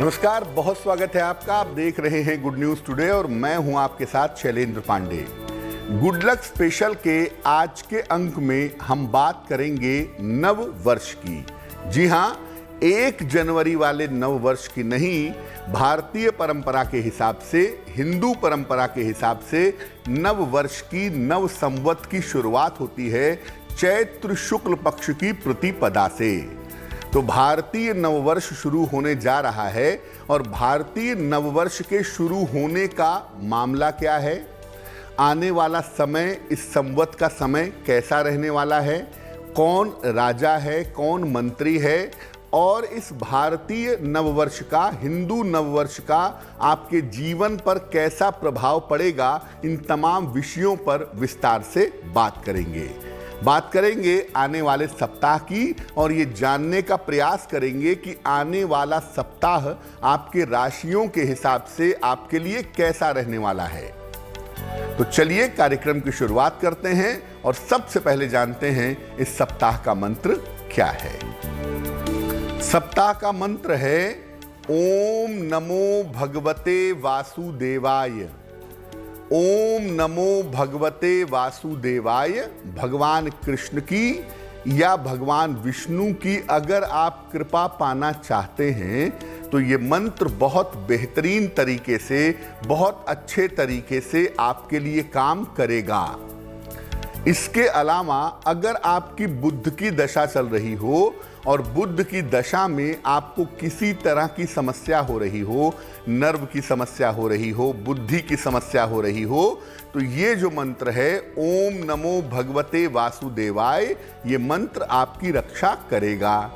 नमस्कार, बहुत स्वागत है आपका। आप देख रहे हैं गुड न्यूज टुडे और मैं हूं आपके साथ Shailendra Pandey. Good luck special के आज के अंक में हम बात करेंगे नव वर्ष की। जी हां, 1 जनवरी वाले नव वर्ष की नहीं, भारतीय परंपरा के हिसाब से, हिंदू परंपरा के हिसाब से नव वर्ष की, नव संवत की शुरुआत होती है चैत्र शुक्ल पक्ष की प्रतिपदा से। तो भारतीय नववर्ष शुरू होने जा रहा है और भारतीय नववर्ष के शुरू होने का मामला क्या है, आने वाला समय, इस संवत का समय कैसा रहने वाला है, कौन राजा है, कौन मंत्री है, और इस भारतीय नववर्ष का, हिंदू नववर्ष का आपके जीवन पर कैसा प्रभाव पड़ेगा, इन तमाम विषयों पर विस्तार से बात करेंगे आने वाले सप्ताह की, और ये जानने का प्रयास करेंगे कि आने वाला सप्ताह आपके राशियों के हिसाब से आपके लिए कैसा रहने वाला है। तो चलिए कार्यक्रम की शुरुआत करते हैं और सबसे पहले जानते हैं इस सप्ताह का मंत्र क्या है। सप्ताह का मंत्र है ओम नमो भगवते वासुदेवाय। ओम नमो भगवते वासुदेवाय। भगवान कृष्ण की या भगवान विष्णु की अगर आप कृपा पाना चाहते हैं तो ये मंत्र बहुत बेहतरीन तरीके से, बहुत अच्छे तरीके से आपके लिए काम करेगा। इसके अलावा अगर आपकी बुध की दशा चल रही हो और बुध की दशा में आपको किसी तरह की समस्या हो रही हो, नर्व की समस्या हो रही हो, बुद्धि की समस्या हो रही हो, तो ये जो मंत्र है ओम नमो भगवते वासुदेवाय, ये मंत्र आपकी रक्षा करेगा।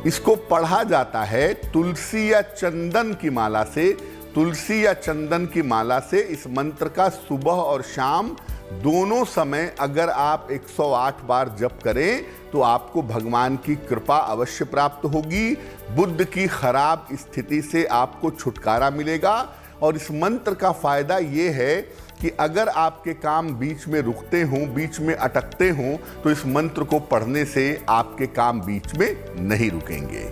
इसको पढ़ा जाता है तुलसी या चंदन की माला से। तुलसी या चंदन की माला से इस मंत्र का सुबह और शाम दोनों समय अगर आप 108 बार जप करें तो आपको भगवान की कृपा अवश्य प्राप्त होगी। बुध की खराब स्थिति से आपको छुटकारा मिलेगा। और इस मंत्र का फायदा ये है कि अगर आपके काम बीच में रुकते हों, बीच में अटकते हों, तो इस मंत्र को पढ़ने से आपके काम बीच में नहीं रुकेंगे।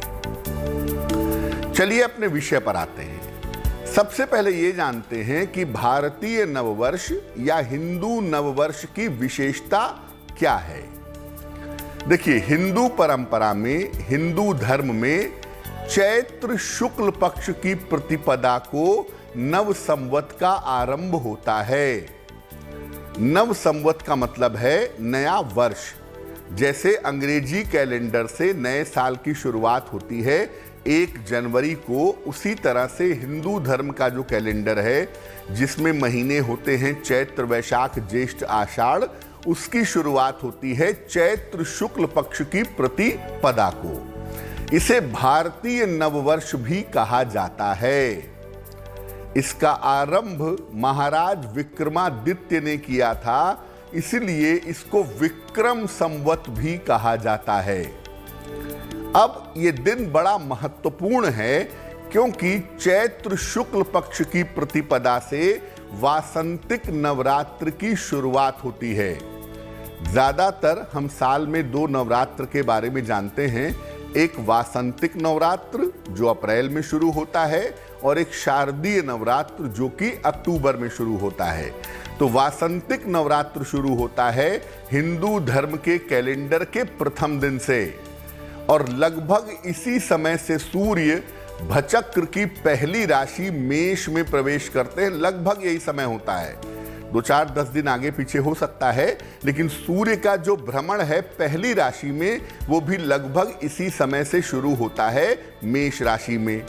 चलिए अपने विषय पर आते हैं। सबसे पहले ये जानते हैं कि भारतीय नववर्ष या हिंदू नववर्ष की विशेषता क्या है। देखिए, हिंदू परंपरा में, हिंदू धर्म में चैत्र शुक्ल पक्ष की प्रतिपदा को नव संवत का आरंभ होता है। नव संवत का मतलब है नया वर्ष। जैसे अंग्रेजी कैलेंडर से नए साल की शुरुआत होती है 1 जनवरी को, उसी तरह से हिंदू धर्म का जो कैलेंडर है जिसमें महीने होते हैं चैत्र, वैशाख, ज्येष्ठ, आषाढ़, उसकी शुरुआत होती है चैत्र शुक्ल पक्ष की प्रतिपदा को। इसे भारतीय नववर्ष भी कहा जाता है। इसका आरंभ महाराज विक्रमादित्य ने किया था, इसलिए इसको विक्रम संवत भी कहा जाता है। अब ये दिन बड़ा महत्वपूर्ण है क्योंकि चैत्र शुक्ल पक्ष की प्रतिपदा से वासंतिक नवरात्र की शुरुआत होती है। ज्यादातर हम साल में 2 नवरात्र के बारे में जानते हैं। एक वासंतिक नवरात्र जो अप्रैल में शुरू होता है और एक शारदीय नवरात्र जो कि अक्टूबर में शुरू होता है। तो वासंतिक नवरात्र शुरू होता है हिंदू धर्म के कैलेंडर के प्रथम दिन से, और लगभग इसी समय से सूर्य भचक्र की पहली राशि मेष में प्रवेश करते हैं। लगभग यही समय होता है, 2-4-10 दिन आगे पीछे हो सकता है, लेकिन सूर्य का जो भ्रमण है पहली राशि में, वो भी लगभग इसी समय से शुरू होता है मेष राशि में।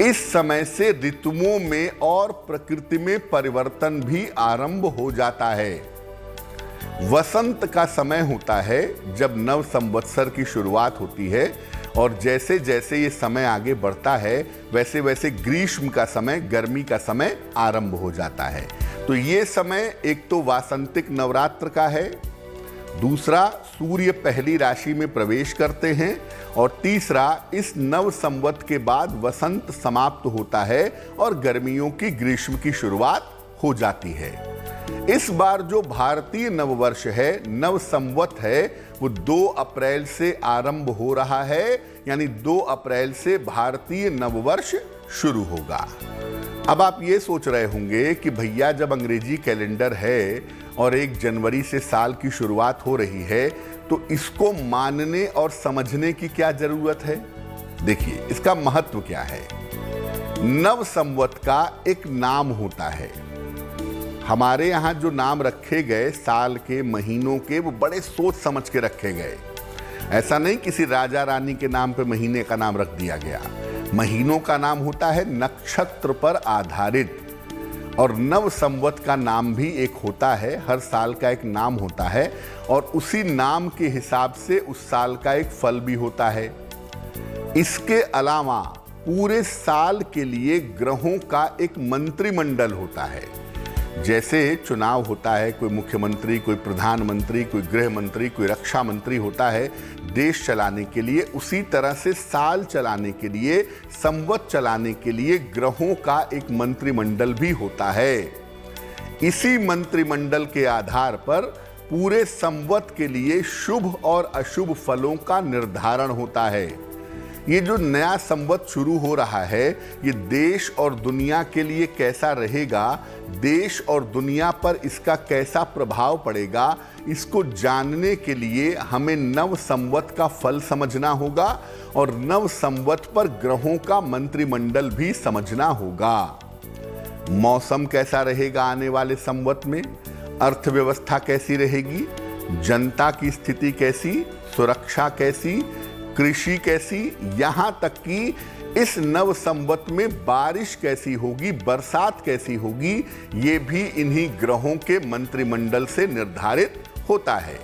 इस समय से ऋतुओं में और प्रकृति में परिवर्तन भी आरंभ हो जाता है। वसंत का समय होता है जब नव संवत्सर की शुरुआत होती है, और जैसे जैसे ये समय आगे बढ़ता है वैसे वैसे ग्रीष्म का समय, गर्मी का समय आरंभ हो जाता है। तो ये समय एक तो वासंतिक नवरात्र का है, दूसरा सूर्य पहली राशि में प्रवेश करते हैं, और तीसरा इस नव संवत के बाद वसंत समाप्त होता है और गर्मियों की, ग्रीष्म की शुरुआत हो जाती है। इस बार जो भारतीय नववर्ष है, नव संवत है, वो 2 अप्रैल से आरंभ हो रहा है, यानी 2 अप्रैल से भारतीय नववर्ष शुरू होगा। अब आप ये सोच रहे होंगे कि भैया जब अंग्रेजी कैलेंडर है और 1 जनवरी से साल की शुरुआत हो रही है, तो इसको मानने और समझने की क्या जरूरत है? देखिए, इसका महत्व क्या है। नव संवत का एक नाम होता है। हमारे यहाँ जो नाम रखे गए साल के, महीनों के, वो बड़े सोच समझ के रखे गए। ऐसा नहीं किसी राजा रानी के नाम पे महीने का नाम रख दिया गया। महीनों का नाम होता है नक्षत्र पर आधारित, और नव संवत का नाम भी एक होता है। हर साल का एक नाम होता है और उसी नाम के हिसाब से उस साल का एक फल भी होता है। इसके अलावा पूरे साल के लिए ग्रहों का एक मंत्रिमंडल होता है। जैसे चुनाव होता है, कोई मुख्यमंत्री, कोई प्रधानमंत्री, कोई गृह मंत्री, कोई रक्षा मंत्री होता है देश चलाने के लिए, उसी तरह से साल चलाने के लिए, संवत चलाने के लिए ग्रहों का एक मंत्रिमंडल भी होता है। इसी मंत्रिमंडल के आधार पर पूरे संवत के लिए शुभ और अशुभ फलों का निर्धारण होता है। ये जो नया संवत शुरू हो रहा है, ये देश और दुनिया के लिए कैसा रहेगा, देश और दुनिया पर इसका कैसा प्रभाव पड़ेगा, इसको जानने के लिए हमें नव संवत का फल समझना होगा और नव संवत पर ग्रहों का मंत्रिमंडल भी समझना होगा। मौसम कैसा रहेगा आने वाले संवत में, अर्थव्यवस्था कैसी रहेगी, जनता की स्थिति कैसी, सुरक्षा कैसी, कृषि कैसी, यहां तक कि इस नव संवत में बारिश कैसी होगी, बरसात कैसी होगी, ये भी इन्हीं ग्रहों के मंत्रिमंडल से निर्धारित होता है।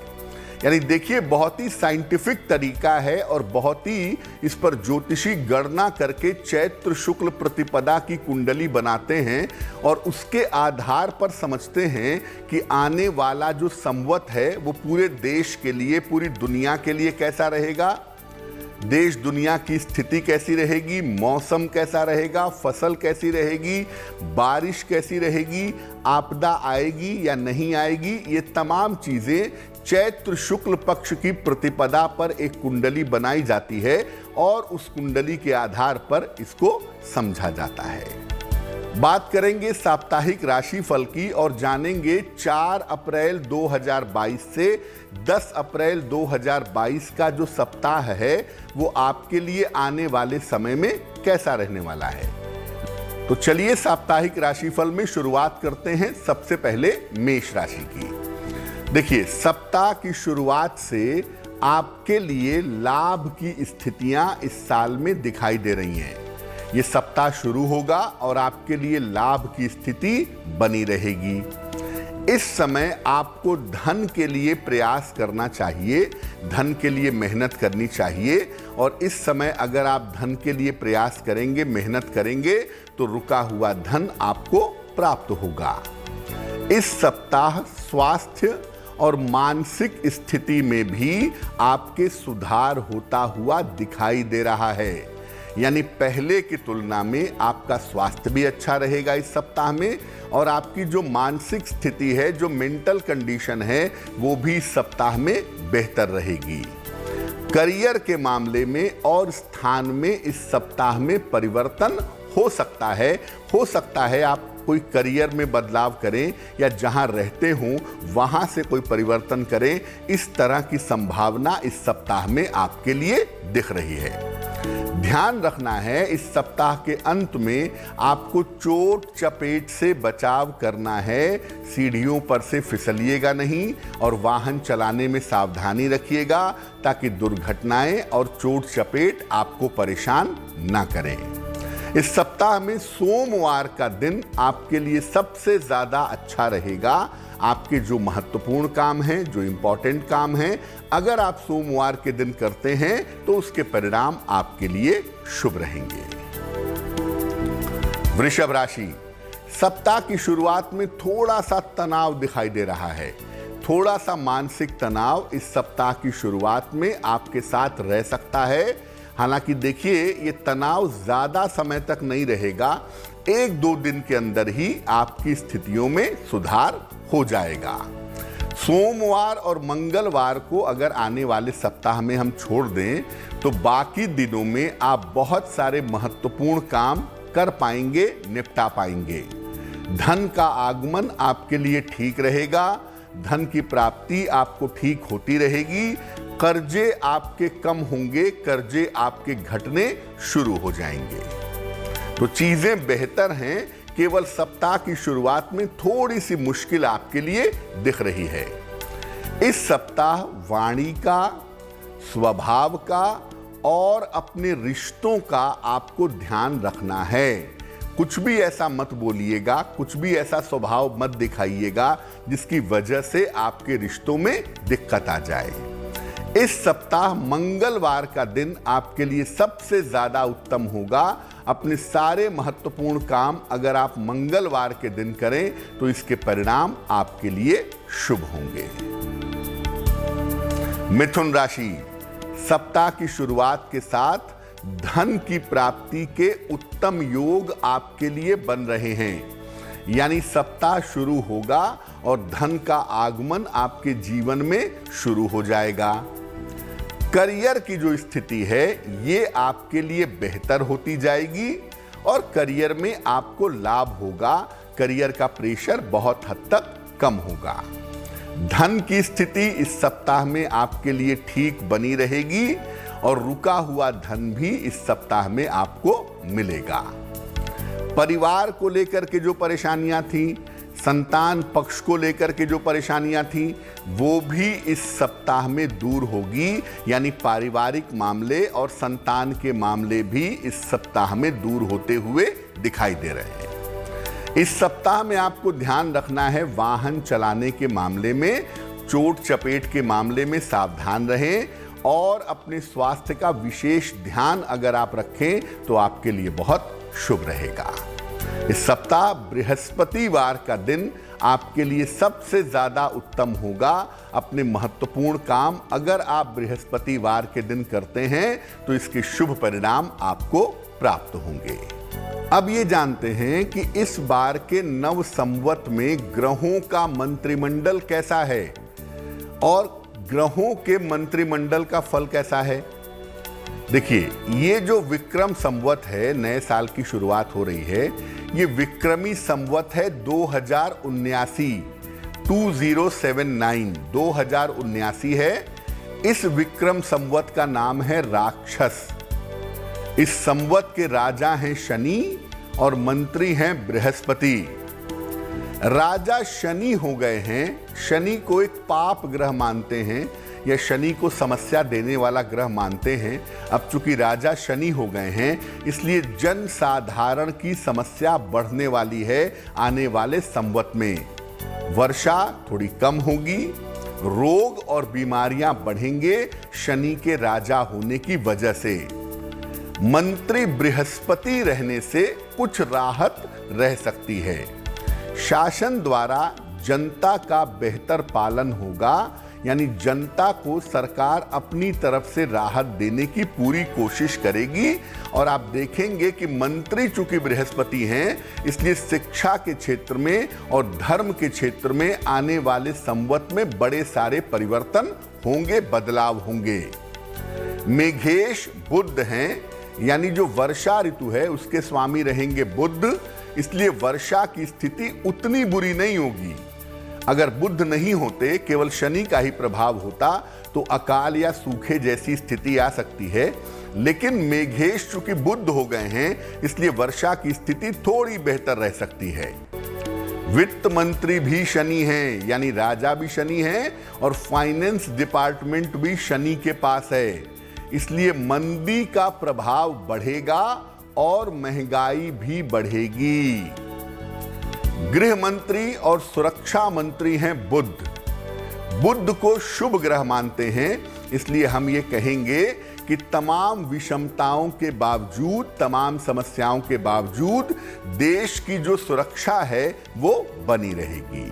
यानी देखिए, बहुत ही साइंटिफिक तरीका है और बहुत ही इस पर ज्योतिषी गणना करके चैत्र शुक्ल प्रतिपदा की कुंडली बनाते हैं और उसके आधार पर समझते हैं कि आने वाला जो संवत है वो पूरे देश के लिए, पूरी दुनिया के लिए कैसा रहेगा, देश दुनिया की स्थिति कैसी रहेगी, मौसम कैसा रहेगा, फसल कैसी रहेगी, बारिश कैसी रहेगी, आपदा आएगी या नहीं आएगी, ये तमाम चीजें चैत्र शुक्ल पक्ष की प्रतिपदा पर एक कुंडली बनाई जाती है और उस कुंडली के आधार पर इसको समझा जाता है। बात करेंगे साप्ताहिक राशिफल की और जानेंगे 4 अप्रैल 2022 से 10 अप्रैल 2022 का जो सप्ताह है वो आपके लिए आने वाले समय में कैसा रहने वाला है। तो चलिए साप्ताहिक राशिफल में शुरुआत करते हैं सबसे पहले मेष राशि की। देखिए, सप्ताह की शुरुआत से आपके लिए लाभ की स्थितियां इस साल में दिखाई दे रही हैं। ये सप्ताह शुरू होगा और आपके लिए लाभ की स्थिति बनी रहेगी। इस समय आपको धन के लिए प्रयास करना चाहिए, धन के लिए मेहनत करनी चाहिए और इस समय अगर आप धन के लिए प्रयास करेंगे, मेहनत करेंगे तो रुका हुआ धन आपको प्राप्त होगा। इस सप्ताह स्वास्थ्य और मानसिक स्थिति में भी आपके सुधार होता हुआ दिखाई दे रहा है। यानी पहले की तुलना में आपका स्वास्थ्य भी अच्छा रहेगा इस सप्ताह में और आपकी जो मानसिक स्थिति है, जो मेंटल कंडीशन है, वो भी इस सप्ताह में बेहतर रहेगी। करियर के मामले में और स्थान में इस सप्ताह में परिवर्तन हो सकता है। आप कोई करियर में बदलाव करें या जहां रहते हों वहां से कोई परिवर्तन करें, इस तरह की संभावना इस सप्ताह में आपके लिए दिख रही है। ध्यान रखना है, इस सप्ताह के अंत में आपको चोट चपेट से बचाव करना है। सीढ़ियों पर से फिसलिएगा नहीं और वाहन चलाने में सावधानी रखिएगा ताकि दुर्घटनाएं और चोट चपेट आपको परेशान ना करें। इस सप्ताह में सोमवार का दिन आपके लिए सबसे ज्यादा अच्छा रहेगा। आपके जो महत्वपूर्ण काम हैं, जो इंपॉर्टेंट काम हैं, अगर आप सोमवार के दिन करते हैं तो उसके परिणाम आपके लिए शुभ रहेंगे। वृषभ राशि, सप्ताह की शुरुआत में थोड़ा सा तनाव दिखाई दे रहा है। थोड़ा सा मानसिक तनाव इस सप्ताह की शुरुआत में आपके साथ रह सकता है। हालांकि देखिए, ये तनाव ज्यादा समय तक नहीं रहेगा। 1-2 दिन के अंदर ही आपकी स्थितियों में सुधार हो जाएगा। सोमवार और मंगलवार को अगर आने वाले सप्ताह में हम छोड़ दें तो बाकी दिनों में आप बहुत सारे महत्वपूर्ण काम कर पाएंगे, निपटा पाएंगे। धन का आगमन आपके लिए ठीक रहेगा, धन की प्राप्ति आपको ठीक होती रहेगी, कर्जे आपके कम होंगे, कर्जे आपके घटने शुरू हो जाएंगे। तो चीजें बेहतर हैं, केवल सप्ताह की शुरुआत में थोड़ी सी मुश्किल आपके लिए दिख रही है। इस सप्ताह वाणी का, स्वभाव का और अपने रिश्तों का आपको ध्यान रखना है। कुछ भी ऐसा मत बोलिएगा, कुछ भी ऐसा स्वभाव मत दिखाइएगा जिसकी वजह से आपके रिश्तों में दिक्कत आ जाए। इस सप्ताह मंगलवार का दिन आपके लिए सबसे ज्यादा उत्तम होगा। अपने सारे महत्वपूर्ण काम अगर आप मंगलवार के दिन करें तो इसके परिणाम आपके लिए शुभ होंगे। मिथुन राशि, सप्ताह की शुरुआत के साथ धन की प्राप्ति के उत्तम योग आपके लिए बन रहे हैं। यानी सप्ताह शुरू होगा और धन का आगमन आपके जीवन में शुरू हो जाएगा। करियर की जो स्थिति है ये आपके लिए बेहतर होती जाएगी और करियर में आपको लाभ होगा। करियर का प्रेशर बहुत हद तक कम होगा। धन की स्थिति इस सप्ताह में आपके लिए ठीक बनी रहेगी और रुका हुआ धन भी इस सप्ताह में आपको मिलेगा। परिवार को लेकर के जो परेशानियां थी, संतान पक्ष को लेकर के जो परेशानियां थी, वो भी इस सप्ताह में दूर होगी। यानी पारिवारिक मामले और संतान के मामले भी इस सप्ताह में दूर होते हुए दिखाई दे रहे हैं। इस सप्ताह में आपको ध्यान रखना है, वाहन चलाने के मामले में, चोट चपेट के मामले में सावधान रहें और अपने स्वास्थ्य का विशेष ध्यान अगर आप रखें तो आपके लिए बहुत शुभ रहेगा। इस सप्ताह बृहस्पतिवार का दिन आपके लिए सबसे ज्यादा उत्तम होगा। अपने महत्वपूर्ण काम अगर आप बृहस्पतिवार के दिन करते हैं तो इसके शुभ परिणाम आपको प्राप्त होंगे। अब ये जानते हैं कि इस बार के नव संवत में ग्रहों का मंत्रिमंडल कैसा है और ग्रहों के मंत्रिमंडल का फल कैसा है। देखिए, ये जो विक्रम संवत है, नए साल की शुरुआत हो रही है, ये विक्रमी संवत है 2079 है। इस विक्रम संवत का नाम है राक्षस। इस संवत के राजा हैं शनि और मंत्री हैं बृहस्पति। राजा शनि हो गए हैं। शनि को एक पाप ग्रह मानते हैं या शनि को समस्या देने वाला ग्रह मानते हैं। अब चूंकि राजा शनि हो गए हैं इसलिए जन साधारण की समस्या बढ़ने वाली है। आने वाले संवत में वर्षा थोड़ी कम होगी, रोग और बीमारियां बढ़ेंगे शनि के राजा होने की वजह से। मंत्री बृहस्पति रहने से कुछ राहत रह सकती है। शासन द्वारा जनता का बेहतर पालन होगा। यानी जनता को सरकार अपनी तरफ से राहत देने की पूरी कोशिश करेगी। और आप देखेंगे कि मंत्री चूंकि बृहस्पति हैं इसलिए शिक्षा के क्षेत्र में और धर्म के क्षेत्र में आने वाले संवत में बड़े सारे परिवर्तन होंगे, बदलाव होंगे। मेघेश बुध हैं, यानी जो वर्षा ऋतु है उसके स्वामी रहेंगे बुध, इसलिए वर्षा की स्थिति उतनी बुरी नहीं होगी। अगर बुध नहीं होते, केवल शनि का ही प्रभाव होता तो अकाल या सूखे जैसी स्थिति आ सकती है। लेकिन मेघेश चूंकि बुध हो गए हैं इसलिए वर्षा की स्थिति थोड़ी बेहतर रह सकती है। वित्त मंत्री भी शनि हैं, यानी राजा भी शनि हैं और फाइनेंस डिपार्टमेंट भी शनि के पास है। इसलिए मंदी का प्रभाव बढ़ेगा और महंगाई भी बढ़ेगी। गृह मंत्री और सुरक्षा मंत्री हैं बुध। बुध को शुभ ग्रह मानते हैं, इसलिए हम ये कहेंगे कि तमाम विषमताओं के बावजूद, तमाम समस्याओं के बावजूद देश की जो सुरक्षा है वो बनी रहेगी।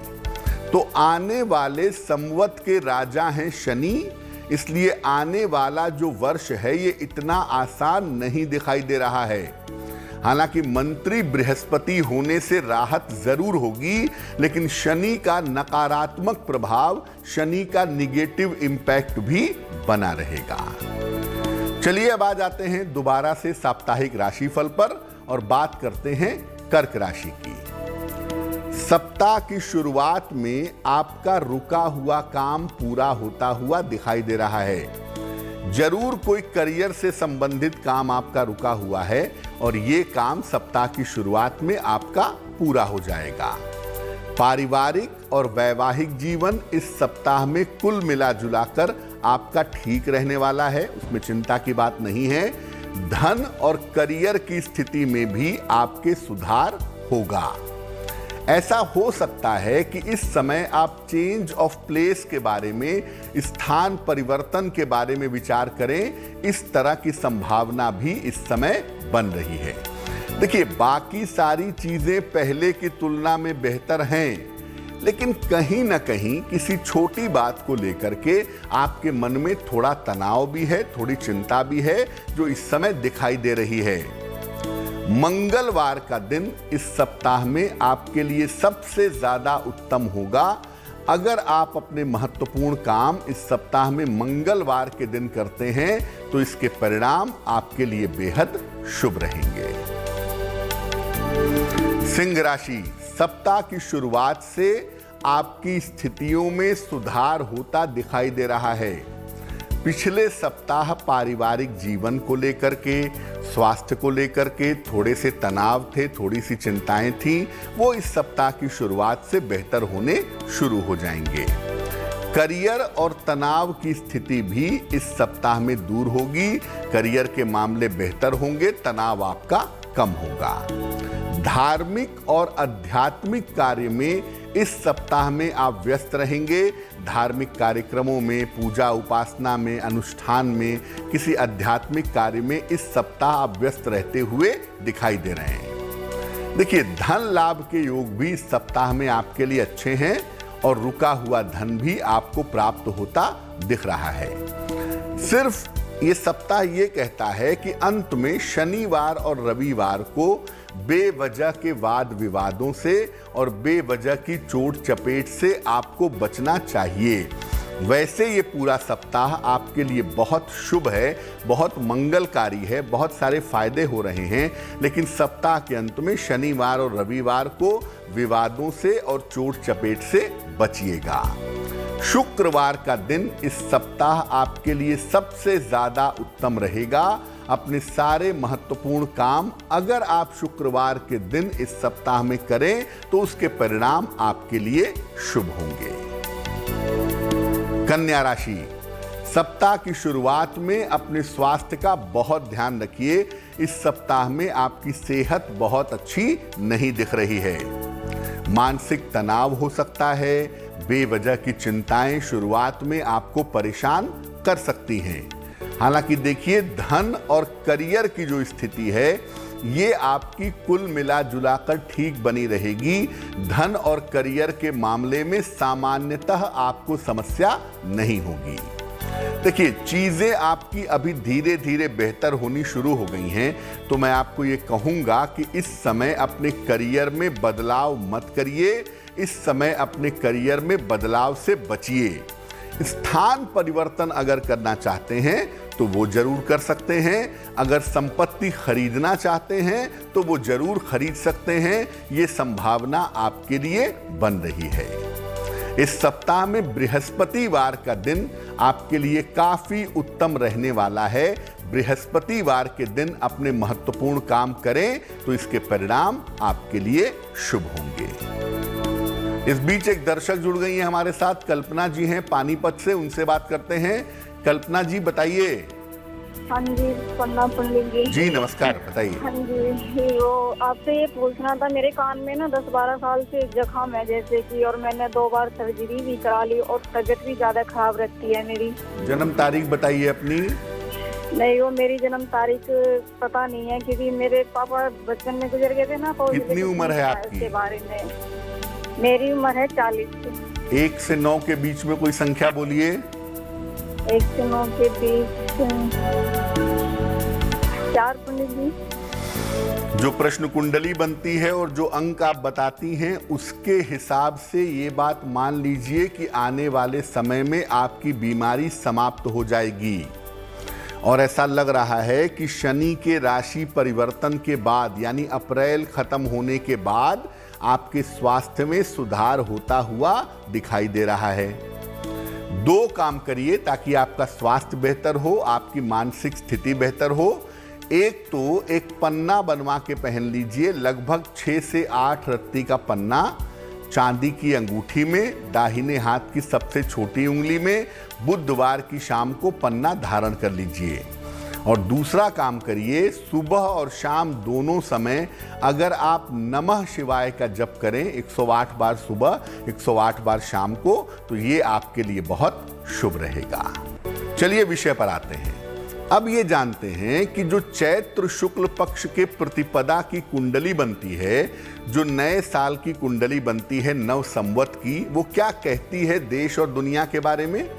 तो आने वाले संवत के राजा हैं शनि, इसलिए आने वाला जो वर्ष है ये इतना आसान नहीं दिखाई दे रहा है। हालांकि मंत्री बृहस्पति होने से राहत जरूर होगी, लेकिन शनि का नकारात्मक प्रभाव, शनि का निगेटिव इंपैक्ट भी बना रहेगा। चलिए अब आ जाते हैं दोबारा से साप्ताहिक राशिफल पर और बात करते हैं कर्क राशि की। सप्ताह की शुरुआत में आपका रुका हुआ काम पूरा होता हुआ दिखाई दे रहा है। जरूर कोई करियर से संबंधित काम आपका रुका हुआ है और ये काम सप्ताह की शुरुआत में आपका पूरा हो जाएगा। पारिवारिक और वैवाहिक जीवन इस सप्ताह में कुल मिलाजुला कर आपका ठीक रहने वाला है, उसमें चिंता की बात नहीं है। धन और करियर की स्थिति में भी आपके सुधार होगा। ऐसा हो सकता है कि इस समय आप चेंज ऑफ प्लेस के बारे में, स्थान परिवर्तन के बारे में विचार करें। इस तरह की संभावना भी इस समय बन रही है। देखिए, बाकी सारी चीजें पहले की तुलना में बेहतर हैं, लेकिन कहीं ना कहीं किसी छोटी बात को लेकर के आपके मन में थोड़ा तनाव भी है, थोड़ी चिंता भी है, जो इस समय दिखाई दे रही है। मंगलवार का दिन इस सप्ताह में आपके लिए सबसे ज्यादा उत्तम होगा। अगर आप अपने महत्वपूर्ण काम इस सप्ताह में मंगलवार के दिन करते हैं तो इसके परिणाम आपके लिए बेहद शुभ रहेंगे। सिंह राशि, सप्ताह की शुरुआत से आपकी स्थितियों में सुधार होता दिखाई दे रहा है। पिछले सप्ताह पारिवारिक जीवन को लेकर के, स्वास्थ्य को लेकर के थोड़े से तनाव थे, थोड़ी सी चिंताएं थी, वो इस सप्ताह की शुरुआत से बेहतर होने शुरू हो जाएंगे। करियर और तनाव की स्थिति भी इस सप्ताह में दूर होगी। करियर के मामले बेहतर होंगे, तनाव आपका कम होगा। धार्मिक और आध्यात्मिक कार्य में इस सप्ताह में आप व्यस्त रहेंगे। धार्मिक कार्यक्रमों में, पूजा उपासना में, अनुष्ठान में, किसी आध्यात्मिक कार्य में इस सप्ताह आप व्यस्त रहते हुए दिखाई दे रहे हैं। देखिए, धन लाभ के योग भी इस सप्ताह में आपके लिए अच्छे हैं और रुका हुआ धन भी आपको प्राप्त होता दिख रहा है। सिर्फ ये सप्ताह ये कहता है कि अंत में शनिवार और रविवार को बेवजह के वाद विवादों से और बेवजह की चोट चपेट से आपको बचना चाहिए। वैसे ये पूरा सप्ताह आपके लिए बहुत शुभ है, बहुत मंगलकारी है, बहुत सारे फायदे हो रहे हैं, लेकिन सप्ताह के अंत में शनिवार और रविवार को विवादों से और चोट चपेट से बचिएगा। शुक्रवार का दिन इस सप्ताह आपके लिए सबसे ज्यादा उत्तम रहेगा। अपने सारे महत्वपूर्ण काम अगर आप शुक्रवार के दिन इस सप्ताह में करें तो उसके परिणाम आपके लिए शुभ होंगे। कन्या राशि, सप्ताह की शुरुआत में अपने स्वास्थ्य का बहुत ध्यान रखिए। इस सप्ताह में आपकी सेहत बहुत अच्छी नहीं दिख रही है। मानसिक तनाव हो सकता है, बेवजह की चिंताएं शुरुआत में आपको परेशान कर सकती हैं। हालांकि देखिए, धन और करियर की जो स्थिति है ये आपकी कुल मिला जुलाकर ठीक बनी रहेगी। धन और करियर के मामले में सामान्यतः आपको समस्या नहीं होगी। देखिए, चीजें आपकी अभी धीरे धीरे बेहतर होनी शुरू हो गई हैं, तो मैं आपको ये कहूंगा कि इस समय अपने करियर में बदलाव मत करिए। इस समय अपने करियर में बदलाव से बचिए। स्थान परिवर्तन अगर करना चाहते हैं तो वो जरूर कर सकते हैं। अगर संपत्ति खरीदना चाहते हैं तो वो जरूर खरीद सकते हैं। ये संभावना आपके लिए बन रही है। इस सप्ताह में बृहस्पतिवार का दिन आपके लिए काफी उत्तम रहने वाला है। बृहस्पतिवार के दिन अपने महत्वपूर्ण काम करें तो इसके परिणाम आपके लिए शुभ होंगे। इस बीच एक दर्शक जुड़ गई हैं हमारे साथ, कल्पना जी हैं पानीपत से, उनसे बात करते हैं। कल्पना जी बताइए। हाँ जी, प्रणाम पंडित जी। जी नमस्कार, बताइए। हाँ जी, वो आपसे ये पूछना था, मेरे कान में ना 10-12 साल से जख्म है जैसे कि, और मैंने 2 बार सर्जरी भी करा ली और तबीयत भी ज्यादा खराब रहती है मेरी। जन्म तारीख बताइए अपनी। नहीं, वो मेरी जन्म तारीख पता नहीं है क्योंकि मेरे पापा बचपन में गुजर गए थे ना। कितनी उम्र है आपकी? इसके बारे में मेरी उम्र है 40। 1 से 9 के बीच में कोई संख्या बोलिए। 1 से 9 के बीच 4 पंडित जी। जो प्रश्न कुंडली बनती है और जो अंक आप बताती हैं उसके हिसाब से ये बात मान लीजिए कि आने वाले समय में आपकी बीमारी समाप्त हो जाएगी। और ऐसा लग रहा है कि शनि के राशि परिवर्तन के बाद यानी अप्रैल खत्म होने के बाद आपके स्वास्थ्य में सुधार होता हुआ दिखाई दे रहा है। दो काम करिए ताकि आपका स्वास्थ्य बेहतर हो, आपकी मानसिक स्थिति बेहतर हो। एक तो एक पन्ना बनवा के पहन लीजिए, लगभग 6 से 8 रत्ती का पन्ना, चांदी की अंगूठी में, दाहिने हाथ की सबसे छोटी उंगली में, बुधवार की शाम को पन्ना धारण कर लीजिए। और दूसरा काम करिए, सुबह और शाम दोनों समय अगर आप नमः शिवाय का जप करें 108 बार सुबह 108 बार शाम को, तो ये आपके लिए बहुत शुभ रहेगा। चलिए विषय पर आते हैं। अब ये जानते हैं कि जो चैत्र शुक्ल पक्ष के प्रतिपदा की कुंडली बनती है, जो नए साल की कुंडली बनती है नव संवत की, वो क्या कहती है देश और दुनिया के बारे में।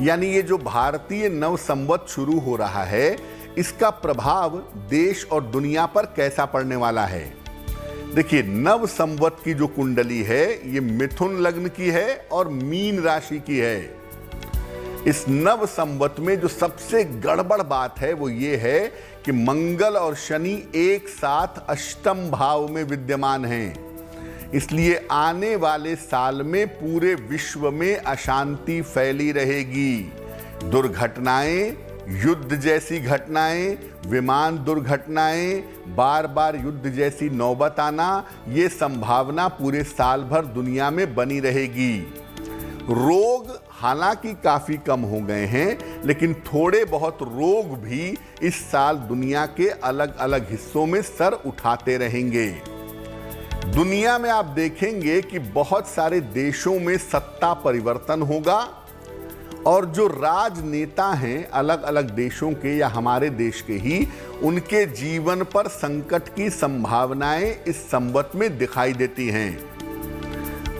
यानी ये जो भारतीय नव संवत शुरू हो रहा है, इसका प्रभाव देश और दुनिया पर कैसा पड़ने वाला है। देखिए, नव संवत की जो कुंडली है ये मिथुन लग्न की है और मीन राशि की है। इस नव संवत में जो सबसे गड़बड़ बात है वो ये है कि मंगल और शनि एक साथ अष्टम भाव में विद्यमान हैं। इसलिए आने वाले साल में पूरे विश्व में अशांति फैली रहेगी। दुर्घटनाएं, युद्ध जैसी घटनाएं, विमान दुर्घटनाएं, बार बार युद्ध जैसी नौबत आना, ये संभावना पूरे साल भर दुनिया में बनी रहेगी। रोग हालांकि काफी कम हो गए हैं, लेकिन थोड़े बहुत रोग भी इस साल दुनिया के अलग अलग हिस्सों में सर उठाते रहेंगे। दुनिया में आप देखेंगे कि बहुत सारे देशों में सत्ता परिवर्तन होगा और जो राजनेता हैं अलग अलग देशों के या हमारे देश के ही, उनके जीवन पर संकट की संभावनाएं इस संवत में दिखाई देती हैं।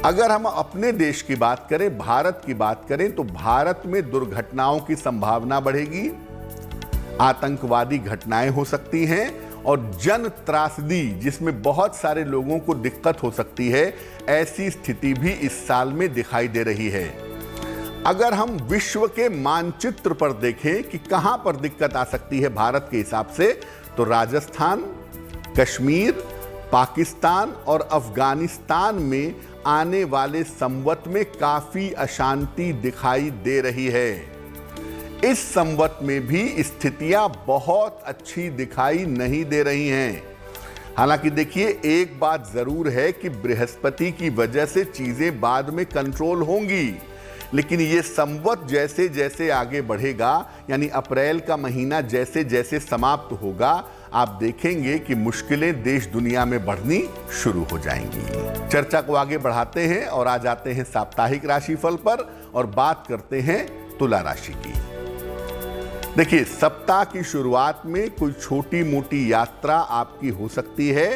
अगर हम अपने देश की बात करें, भारत की बात करें, तो भारत में दुर्घटनाओं की संभावना बढ़ेगी, आतंकवादी घटनाएं हो सकती हैं और जन त्रासदी जिसमें बहुत सारे लोगों को दिक्कत हो सकती है, ऐसी स्थिति भी इस साल में दिखाई दे रही है। अगर हम विश्व के मानचित्र पर देखें कि कहां पर दिक्कत आ सकती है भारत के हिसाब से, तो राजस्थान, कश्मीर, पाकिस्तान और अफगानिस्तान में आने वाले संवत में काफी अशांति दिखाई दे रही है। इस संवत में भी स्थितियां बहुत अच्छी दिखाई नहीं दे रही हैं। हालांकि देखिए, एक बात जरूर है कि बृहस्पति की वजह से चीजें बाद में कंट्रोल होंगी, लेकिन ये संवत जैसे जैसे आगे बढ़ेगा, यानी अप्रैल का महीना जैसे जैसे समाप्त होगा, आप देखेंगे कि मुश्किलें देश दुनिया में बढ़नी शुरू हो जाएंगी। चर्चा को आगे बढ़ाते हैं और आ जाते हैं साप्ताहिक राशिफल पर और बात करते हैं तुला राशि की। देखिए, सप्ताह की शुरुआत में कोई छोटी मोटी यात्रा आपकी हो सकती है,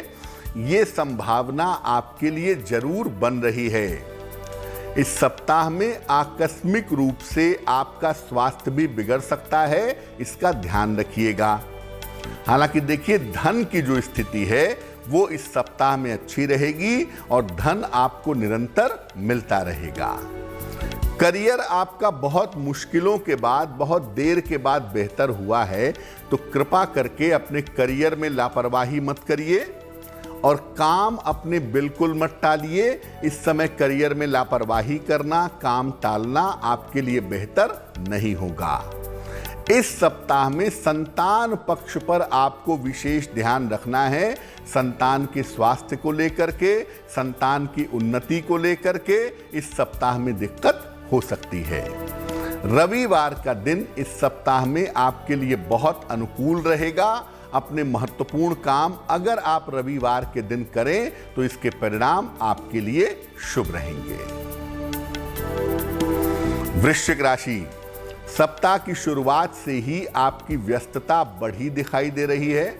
ये संभावना आपके लिए जरूर बन रही है। इस सप्ताह में आकस्मिक रूप से आपका स्वास्थ्य भी बिगड़ सकता है, इसका ध्यान रखिएगा। हालांकि देखिए, धन की जो स्थिति है वो इस सप्ताह में अच्छी रहेगी और धन आपको निरंतर मिलता रहेगा। करियर आपका बहुत मुश्किलों के बाद, बहुत देर के बाद बेहतर हुआ है, तो कृपा करके अपने करियर में लापरवाही मत करिए और काम अपने बिल्कुल मत टालिए। इस समय करियर में लापरवाही करना, काम टालना आपके लिए बेहतर नहीं होगा। इस सप्ताह में संतान पक्ष पर आपको विशेष ध्यान रखना है। संतान के स्वास्थ्य को लेकर के, संतान की उन्नति को लेकर के इस सप्ताह में दिक्कत हो सकती है। रविवार का दिन इस सप्ताह में आपके लिए बहुत अनुकूल रहेगा। अपने महत्वपूर्ण काम अगर आप रविवार के दिन करें तो इसके परिणाम आपके लिए शुभ रहेंगे। वृश्चिक राशि, सप्ताह की शुरुआत से ही आपकी व्यस्तता बढ़ी दिखाई दे रही है।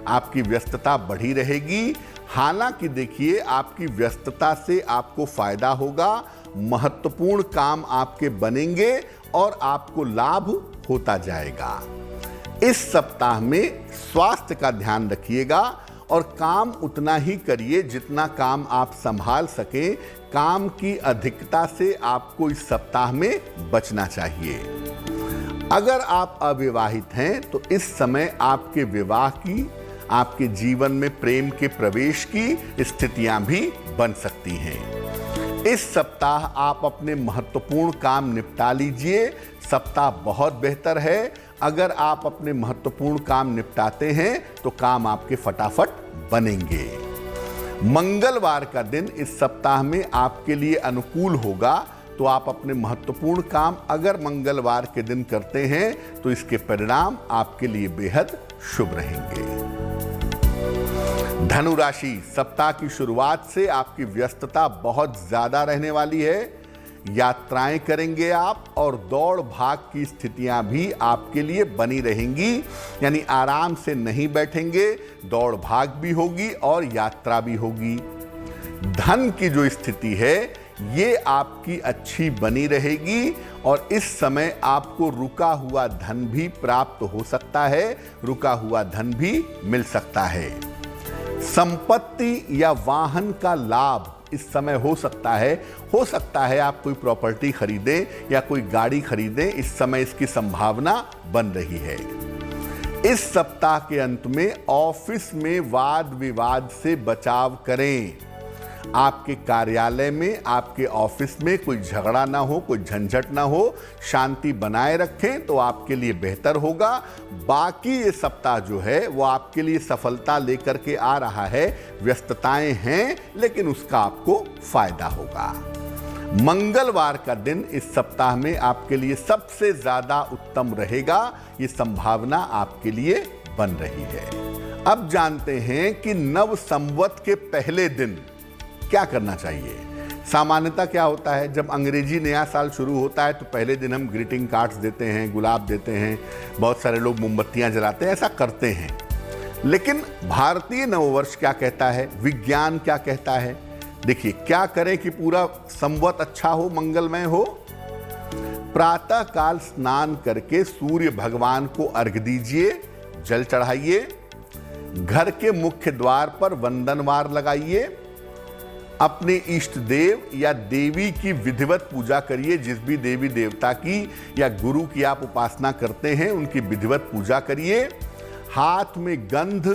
आपकी व्यस्तता बढ़ी रहेगी। हालांकि देखिए, आपकी व्यस्तता से आपको फायदा होगा, महत्वपूर्ण काम आपके बनेंगे और आपको लाभ होता जाएगा। इस सप्ताह में स्वास्थ्य का ध्यान रखिएगा और काम उतना ही करिए जितना काम आप संभाल सकें। काम की अधिकता से आपको इस सप्ताह में बचना चाहिए। अगर आप अविवाहित हैं तो इस समय आपके विवाह की, आपके जीवन में प्रेम के प्रवेश की स्थितियां भी बन सकती हैं। इस सप्ताह आप अपने महत्वपूर्ण काम निपटा लीजिए। सप्ताह बहुत बेहतर है। अगर आप अपने महत्वपूर्ण काम निपटाते हैं तो काम आपके फटाफट बनेंगे। मंगलवार का दिन इस सप्ताह में आपके लिए अनुकूल होगा, तो आप अपने महत्वपूर्ण काम अगर मंगलवार के दिन करते हैं तो इसके परिणाम आपके लिए बेहद शुभ रहेंगे। धनु राशि, सप्ताह की शुरुआत से आपकी व्यस्तता बहुत ज्यादा रहने वाली है। यात्राएं करेंगे आप और दौड़ भाग की स्थितियां भी आपके लिए बनी रहेंगी, यानी आराम से नहीं बैठेंगे, दौड़ भाग भी होगी और यात्रा भी होगी। धन की जो स्थिति है ये आपकी अच्छी बनी रहेगी और इस समय आपको रुका हुआ धन भी प्राप्त हो सकता है, रुका हुआ धन भी मिल सकता है। संपत्ति या वाहन का लाभ इस समय हो सकता है आप कोई प्रॉपर्टी खरीदें या कोई गाड़ी खरीदें, इस समय इसकी संभावना बन रही है। इस सप्ताह के अंत में ऑफिस में वाद विवाद से बचाव करें। आपके कार्यालय में, आपके ऑफिस में कोई झगड़ा ना हो, कोई झंझट ना हो, शांति बनाए रखें तो आपके लिए बेहतर होगा। बाकी ये सप्ताह जो है वो आपके लिए सफलता लेकर के आ रहा है। व्यस्तताएं हैं लेकिन उसका आपको फायदा होगा। मंगलवार का दिन इस सप्ताह में आपके लिए सबसे ज्यादा उत्तम रहेगा, ये संभावना आपके लिए बन रही है। अब जानते हैं कि नव संवत के पहले दिन क्या करना चाहिए। सामान्यतः क्या होता है, जब अंग्रेजी नया साल शुरू होता है तो पहले दिन हम ग्रीटिंग कार्ड्स देते हैं, गुलाब देते हैं, बहुत सारे लोग मोमबत्तियां जलाते हैं, ऐसा करते हैं। लेकिन भारतीय नववर्ष क्या कहता है, विज्ञान क्या कहता है? देखिए, क्या करें कि पूरा संवत अच्छा हो, मंगलमय हो। प्रातः काल स्नान करके सूर्य भगवान को अर्घ्य दीजिए, जल चढ़ाइए, घर के मुख्य द्वार पर वंदनवार लगाइए, अपने इष्ट देव या देवी की विधिवत पूजा करिए। जिस भी देवी देवता की या गुरु की आप उपासना करते हैं उनकी विधिवत पूजा करिए। हाथ में गंध,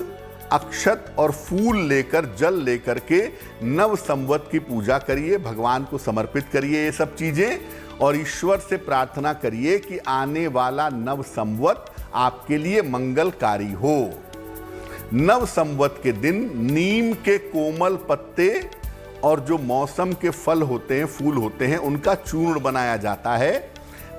अक्षत और फूल लेकर, जल लेकर के नव संवत की पूजा करिए, भगवान को समर्पित करिए ये सब चीजें, और ईश्वर से प्रार्थना करिए कि आने वाला नव संवत आपके लिए मंगलकारी हो। नव संवत के दिन नीम के कोमल पत्ते और जो मौसम के फल होते हैं, फूल होते हैं, उनका चूर्ण बनाया जाता है।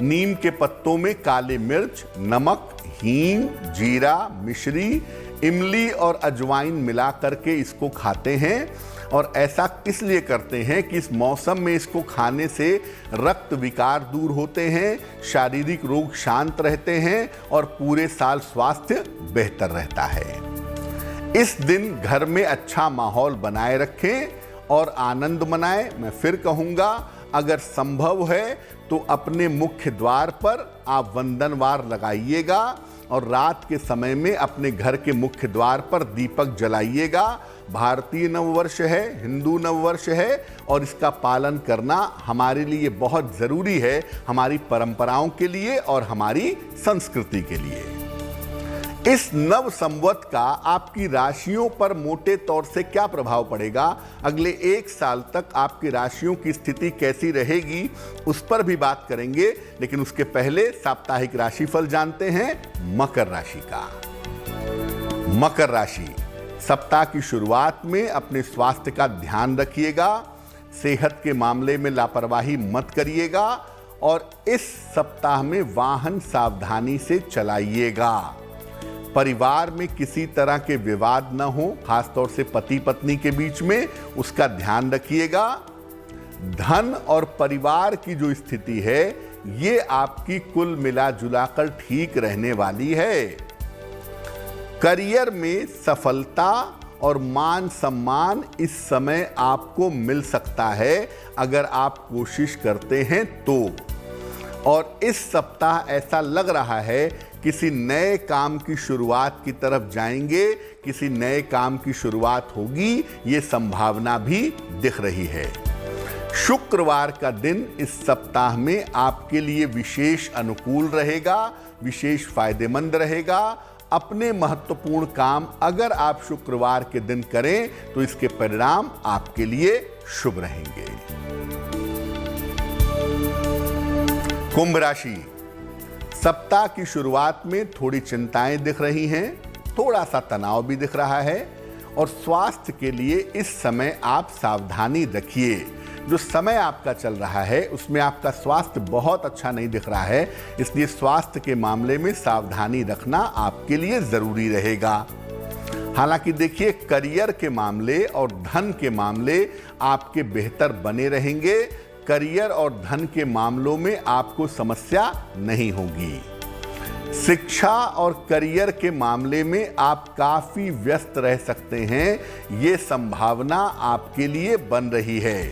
नीम के पत्तों में काली मिर्च, नमक, हींग, जीरा, मिश्री, इमली और अजवाइन मिला करके इसको खाते हैं। और ऐसा इसलिए करते हैं कि इस मौसम में इसको खाने से रक्त विकार दूर होते हैं, शारीरिक रोग शांत रहते हैं और पूरे साल स्वास्थ्य बेहतर रहता है। इस दिन घर में अच्छा माहौल बनाए रखें और आनंद मनाएं। मैं फिर कहूंगा, अगर संभव है तो अपने मुख्य द्वार पर आप वंदनवार लगाइएगा और रात के समय में अपने घर के मुख्य द्वार पर दीपक जलाइएगा। भारतीय नववर्ष है, हिंदू नववर्ष है और इसका पालन करना हमारे लिए बहुत जरूरी है, हमारी परंपराओं के लिए और हमारी संस्कृति के लिए। इस नव संवत का आपकी राशियों पर मोटे तौर से क्या प्रभाव पड़ेगा, अगले एक साल तक आपकी राशियों की स्थिति कैसी रहेगी, उस पर भी बात करेंगे। लेकिन उसके पहले साप्ताहिक राशिफल जानते हैं मकर राशि का। मकर राशि, सप्ताह की शुरुआत में अपने स्वास्थ्य का ध्यान रखिएगा, सेहत के मामले में लापरवाही मत करिएगा और इस सप्ताह में वाहन सावधानी से चलाइएगा। परिवार में किसी तरह के विवाद न हो, खासतौर से पति पत्नी के बीच में, उसका ध्यान रखिएगा। धन और परिवार की जो स्थिति है ये आपकी कुल मिला जुलाकर ठीक रहने वाली है। करियर में सफलता और मान सम्मान इस समय आपको मिल सकता है अगर आप कोशिश करते हैं तो। और इस सप्ताह ऐसा लग रहा है किसी नए काम की शुरुआत की तरफ जाएंगे, किसी नए काम की शुरुआत होगी, ये संभावना भी दिख रही है। शुक्रवार का दिन इस सप्ताह में आपके लिए विशेष अनुकूल रहेगा, विशेष फायदेमंद रहेगा। अपने महत्वपूर्ण काम अगर आप शुक्रवार के दिन करें तो इसके परिणाम आपके लिए शुभ रहेंगे। कुंभ राशि, सप्ताह की शुरुआत में थोड़ी चिंताएं दिख रही हैं, थोड़ा सा तनाव भी दिख रहा है और स्वास्थ्य के लिए इस समय आप सावधानी रखिए। जो समय आपका चल रहा है उसमें आपका स्वास्थ्य बहुत अच्छा नहीं दिख रहा है, इसलिए स्वास्थ्य के मामले में सावधानी रखना आपके लिए जरूरी रहेगा। हालांकि देखिए, करियर के मामले और धन के मामले आपके बेहतर बने रहेंगे। करियर और धन के मामलों में आपको समस्या नहीं होगी। शिक्षा और करियर के मामले में आप काफी व्यस्त रह सकते हैं, ये संभावना आपके लिए बन रही है।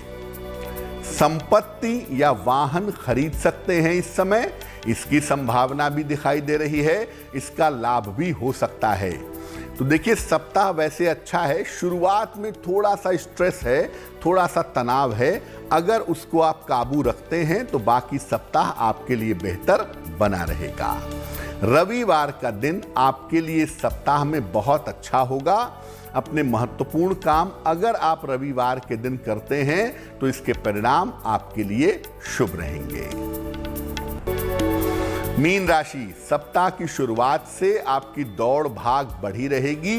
संपत्ति या वाहन खरीद सकते हैं इस समय, इसकी संभावना भी दिखाई दे रही है, इसका लाभ भी हो सकता है। तो देखिए, सप्ताह वैसे अच्छा है, शुरुआत में थोड़ा सा स्ट्रेस है, थोड़ा सा तनाव है। अगर उसको आप काबू रखते हैं तो बाकी सप्ताह आपके लिए बेहतर बना रहेगा। रविवार का दिन आपके लिए सप्ताह में बहुत अच्छा होगा। अपने महत्वपूर्ण काम अगर आप रविवार के दिन करते हैं तो इसके परिणाम आपके लिए शुभ रहेंगे। मीन राशि, सप्ताह की शुरुआत से आपकी दौड़ भाग बढ़ी रहेगी।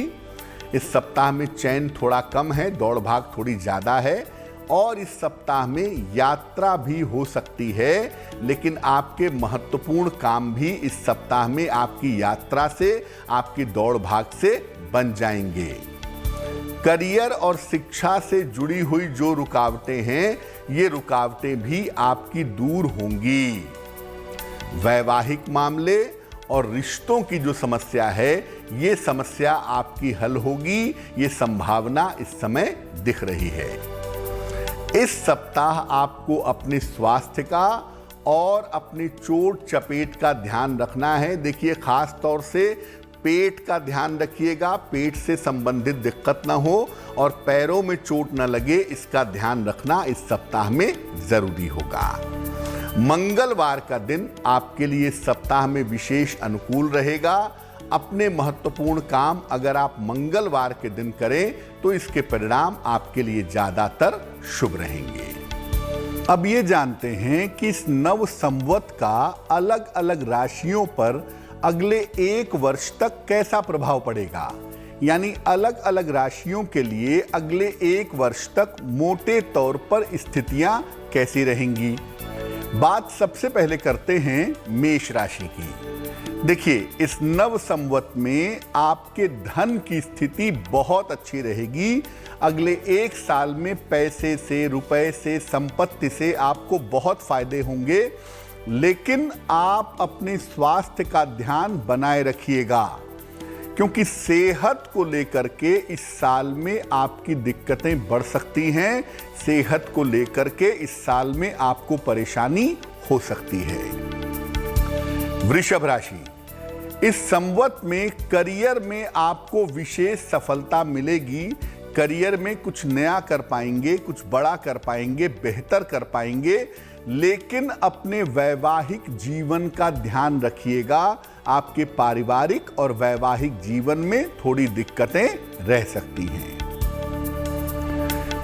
इस सप्ताह में चैन थोड़ा कम है, दौड़ भाग थोड़ी ज्यादा है और इस सप्ताह में यात्रा भी हो सकती है, लेकिन आपके महत्वपूर्ण काम भी इस सप्ताह में आपकी यात्रा से, आपकी दौड़ भाग से बन जाएंगे। करियर और शिक्षा से जुड़ी हुई जो रुकावटें हैं, ये रुकावटें भी आपकी दूर होंगी। वैवाहिक मामले और रिश्तों की जो समस्या है, ये समस्या आपकी हल होगी, ये संभावना इस समय दिख रही है। इस सप्ताह आपको अपने स्वास्थ्य का और अपनी चोट चपेट का ध्यान रखना है। देखिए, खास तौर से पेट का ध्यान रखिएगा, पेट से संबंधित दिक्कत ना हो और पैरों में चोट न लगे, इसका ध्यान रखना इस सप्ताह में जरूरी होगा। मंगलवार का दिन आपके लिए सप्ताह में विशेष अनुकूल रहेगा। अपने महत्वपूर्ण काम अगर आप मंगलवार के दिन करें तो इसके परिणाम आपके लिए ज्यादातर शुभ रहेंगे। अब ये जानते हैं कि इस नव संवत का अलग अलग राशियों पर अगले 1 वर्ष तक कैसा प्रभाव पड़ेगा, यानी अलग अलग राशियों के लिए अगले 1 वर्ष तक मोटे तौर पर स्थितियां कैसी रहेंगी। बात सबसे पहले करते हैं मेष राशि की। देखिए, इस नव संवत में आपके धन की स्थिति बहुत अच्छी रहेगी। अगले 1 साल में पैसे से, रुपए से, संपत्ति से आपको बहुत फायदे होंगे, लेकिन आप अपने स्वास्थ्य का ध्यान बनाए रखिएगा, क्योंकि सेहत को लेकर के इस साल में आपकी दिक्कतें बढ़ सकती हैं। सेहत को लेकर के इस साल में आपको परेशानी हो सकती है। वृषभ राशि, इस संवत में करियर में आपको विशेष सफलता मिलेगी। करियर में कुछ नया कर पाएंगे, कुछ बड़ा कर पाएंगे, बेहतर कर पाएंगे, लेकिन अपने वैवाहिक जीवन का ध्यान रखिएगा। आपके पारिवारिक और वैवाहिक जीवन में थोड़ी दिक्कतें रह सकती हैं।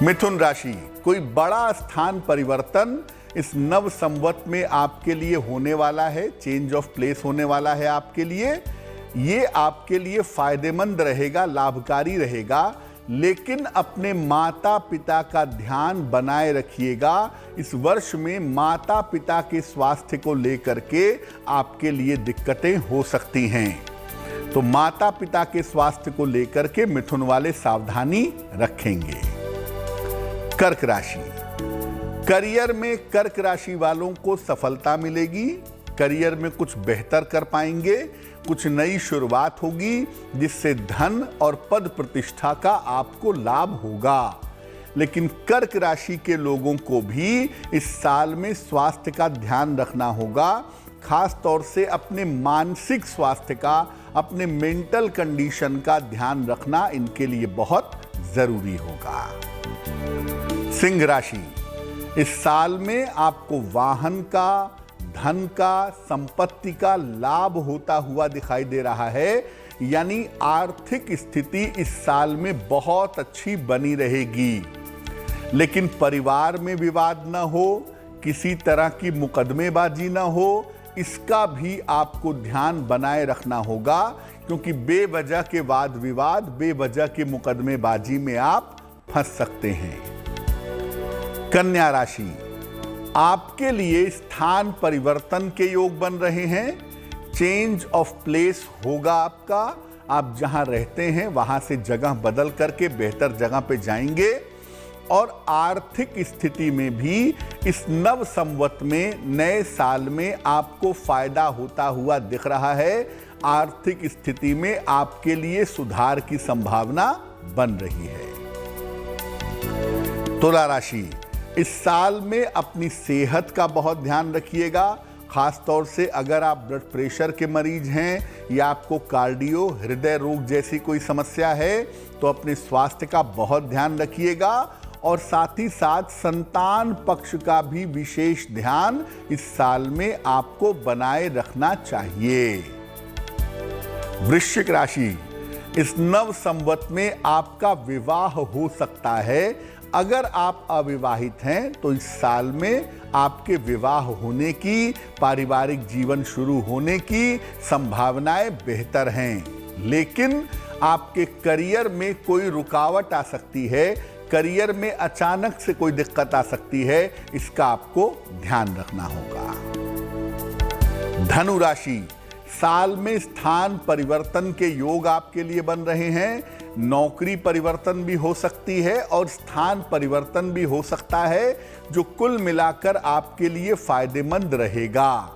मिथुन राशि, कोई बड़ा स्थान परिवर्तन इस नव संवत में आपके लिए होने वाला है। चेंज ऑफ प्लेस होने वाला है आपके लिए। ये आपके लिए फायदेमंद रहेगा, लाभकारी रहेगा, लेकिन अपने माता पिता का ध्यान बनाए रखिएगा। इस वर्ष में माता पिता के स्वास्थ्य को लेकर के आपके लिए दिक्कतें हो सकती हैं, तो माता पिता के स्वास्थ्य को लेकर के मिथुन वाले सावधानी रखेंगे। कर्क राशि, करियर में कर्क राशि वालों को सफलता मिलेगी। करियर में कुछ बेहतर कर पाएंगे, कुछ नई शुरुआत होगी जिससे धन और पद प्रतिष्ठा का आपको लाभ होगा। लेकिन कर्क राशि के लोगों को भी इस साल में स्वास्थ्य का ध्यान रखना होगा। खास तौर से अपने मानसिक स्वास्थ्य का, अपने मेंटल कंडीशन का ध्यान रखना इनके लिए बहुत जरूरी होगा। सिंह राशि, इस साल में आपको वाहन का, धन का, संपत्ति का लाभ होता हुआ दिखाई दे रहा है, यानी आर्थिक स्थिति इस साल में बहुत अच्छी बनी रहेगी। लेकिन परिवार में विवाद न हो, किसी तरह की मुकदमेबाजी न हो, इसका भी आपको ध्यान बनाए रखना होगा, क्योंकि बेवजह के वाद विवाद, बेवजह के मुकदमेबाजी में आप फंस सकते हैं। कन्या राशि, आपके लिए स्थान परिवर्तन के योग बन रहे हैं। चेंज ऑफ प्लेस होगा आपका। आप जहां रहते हैं वहां से जगह बदल करके बेहतर जगह पे जाएंगे और आर्थिक स्थिति में भी इस नव संवत में, नए साल में आपको फायदा होता हुआ दिख रहा है। आर्थिक स्थिति में आपके लिए सुधार की संभावना बन रही है। तुला राशि, इस साल में अपनी सेहत का बहुत ध्यान रखिएगा। खास तौर से अगर आप ब्लड प्रेशर के मरीज हैं या आपको कार्डियो, हृदय रोग जैसी कोई समस्या है तो अपने स्वास्थ्य का बहुत ध्यान रखिएगा और साथ ही साथ संतान पक्ष का भी विशेष ध्यान इस साल में आपको बनाए रखना चाहिए। वृश्चिक राशि, इस नव संवत में आपका विवाह हो सकता है। अगर आप अविवाहित हैं तो इस साल में आपके विवाह होने की, पारिवारिक जीवन शुरू होने की संभावनाएं बेहतर हैं। लेकिन आपके करियर में कोई रुकावट आ सकती है, करियर में अचानक से कोई दिक्कत आ सकती है, इसका आपको ध्यान रखना होगा। धनु राशि, साल में स्थान परिवर्तन के योग आपके लिए बन रहे हैं। नौकरी परिवर्तन भी हो सकती है और स्थान परिवर्तन भी हो सकता है, जो कुल मिलाकर आपके लिए फायदेमंद रहेगा।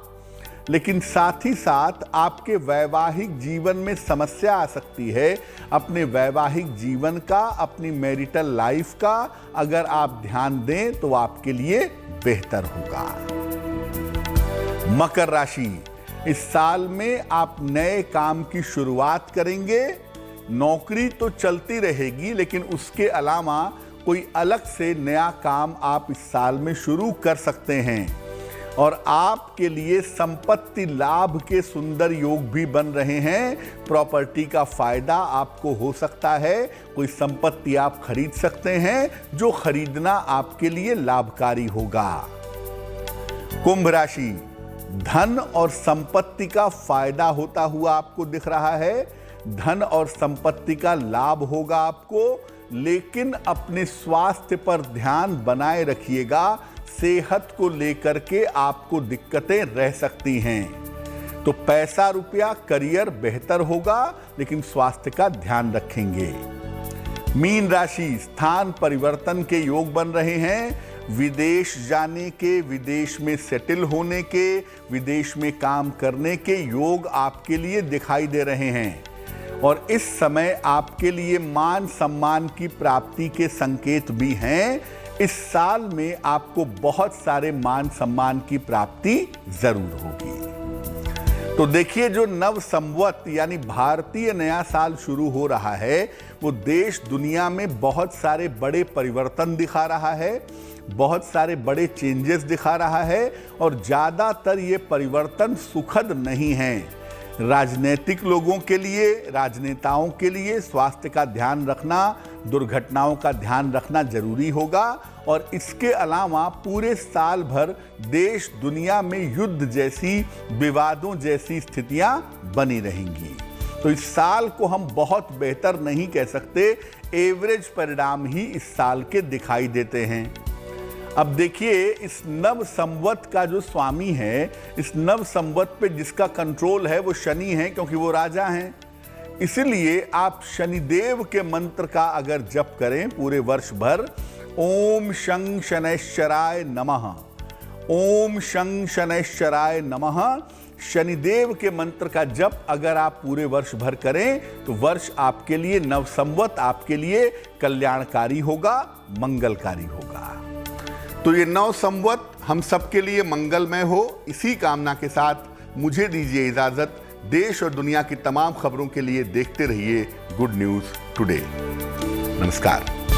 लेकिन साथ ही साथ आपके वैवाहिक जीवन में समस्या आ सकती है। अपने वैवाहिक जीवन का, अपनी मैरिटल लाइफ का अगर आप ध्यान दें तो आपके लिए बेहतर होगा। मकर राशि, इस साल में आप नए काम की शुरुआत करेंगे। नौकरी तो चलती रहेगी, लेकिन उसके अलावा कोई अलग से नया काम आप इस साल में शुरू कर सकते हैं और आपके लिए संपत्ति लाभ के सुंदर योग भी बन रहे हैं। प्रॉपर्टी का फायदा आपको हो सकता है। कोई संपत्ति आप खरीद सकते हैं जो खरीदना आपके लिए लाभकारी होगा। कुंभ राशि, धन और संपत्ति का फायदा होता हुआ आपको दिख रहा है। धन और संपत्ति का लाभ होगा आपको, लेकिन अपने स्वास्थ्य पर ध्यान बनाए रखिएगा। सेहत को लेकर के आपको दिक्कतें रह सकती हैं। तो पैसा, रुपया, करियर बेहतर होगा, लेकिन स्वास्थ्य का ध्यान रखेंगे। मीन राशि, स्थान परिवर्तन के योग बन रहे हैं। विदेश जाने के, विदेश में सेटल होने के, विदेश में काम करने के योग आपके लिए दिखाई दे रहे हैं और इस समय आपके लिए मान सम्मान की प्राप्ति के संकेत भी हैं। इस साल में आपको बहुत सारे मान सम्मान की प्राप्ति जरूर होगी। तो देखिए, जो नव संवत यानी भारतीय नया साल शुरू हो रहा है, वो देश दुनिया में बहुत सारे बड़े परिवर्तन दिखा रहा है, बहुत सारे बड़े चेंजेस दिखा रहा है और ज़्यादातर ये परिवर्तन सुखद नहीं हैं। राजनीतिक लोगों के लिए, राजनेताओं के लिए स्वास्थ्य का ध्यान रखना, दुर्घटनाओं का ध्यान रखना जरूरी होगा और इसके अलावा पूरे साल भर देश दुनिया में युद्ध जैसी, विवादों जैसी स्थितियां बनी रहेंगी। तो इस साल को हम बहुत बेहतर नहीं कह सकते, एवरेज परिणाम ही इस साल के दिखाई देते हैं। अब देखिए, इस नव संवत का जो स्वामी है, इस नव संवत पे जिसका कंट्रोल है वो शनि है, क्योंकि वो राजा हैं। इसलिए आप शनिदेव के मंत्र का अगर जप करें पूरे वर्ष भर, ओम शं शनैश्चराय नमः, ओम शं शनैश्चराय नमः, शनिदेव के मंत्र का जप अगर आप पूरे वर्ष भर करें तो वर्ष आपके लिए, नव संवत आपके लिए कल्याणकारी होगा, मंगलकारी होगा। तो ये नव संवत हम सबके लिए मंगलमय हो, इसी कामना के साथ मुझे दीजिए इजाजत। देश और दुनिया की तमाम खबरों के लिए देखते रहिए गुड न्यूज टुडे। नमस्कार।